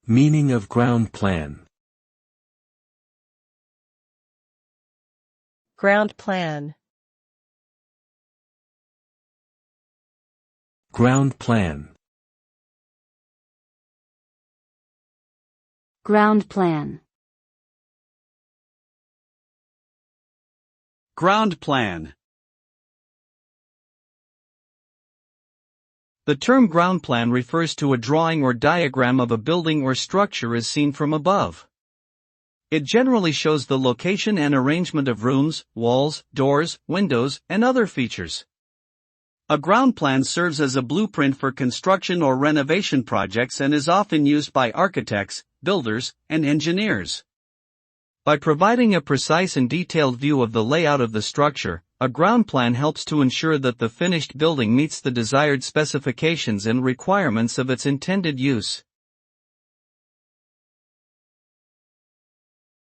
Meaning of ground plan. Ground plan. Ground plan. Ground plan. Ground plan. The term ground plan refers to a drawing or diagram of a building or structure as seen from above. It generally shows the location and arrangement of rooms, walls, doors, windows, and other features. A ground plan serves as a blueprint for construction or renovation projects and is often used by architects, builders, and engineers. By providing a precise and detailed view of the layout of the structure, a ground plan helps to ensure that the finished building meets the desired specifications and requirements of its intended use.